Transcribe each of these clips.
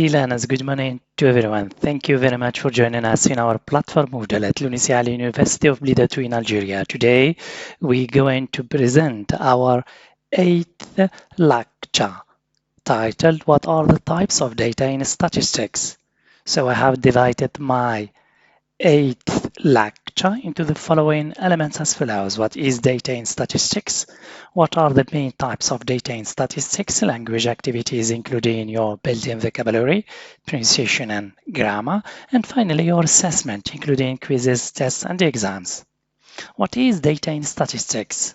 Dear learners, good morning to everyone. Thank you very much for joining us in our platform model at Lunis Ali University of Blida 2 in Algeria. Today, we're going to present our eighth lecture titled What are the types of data in statistics? So I have divided my eighth lecture into the following elements as follows. What is data in statistics? What are the main types of data in statistics? Language activities, including your built-in vocabulary, pronunciation, and grammar. And finally, your assessment, including quizzes, tests, and exams. What is data in statistics?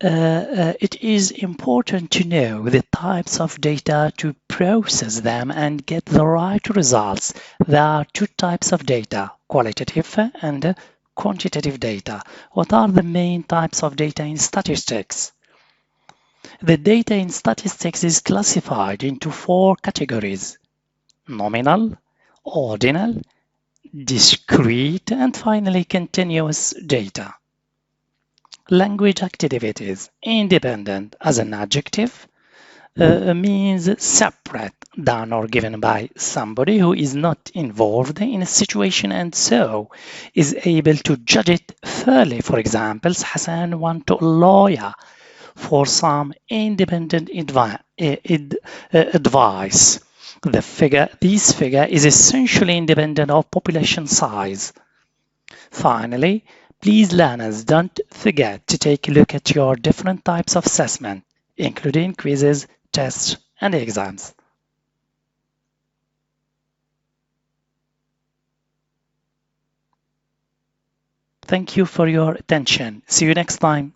It is important to know the types of data to process them and get the right results. There are two types of data, qualitative and quantitative data. What are the main types of data in statistics? The data in statistics is classified into four categories: nominal, ordinal, discrete, and finally continuous data. Language activities. Independent as an adjective means separate, done or given by somebody who is not involved in a situation and so is able to judge it fairly. For example, Hassan went to a lawyer for some independent advice. This figure is essentially independent of population size. Finally, please learners, don't forget to take a look at your different types of assessment, including quizzes, tests, and exams. Thank you for your attention. See you next time.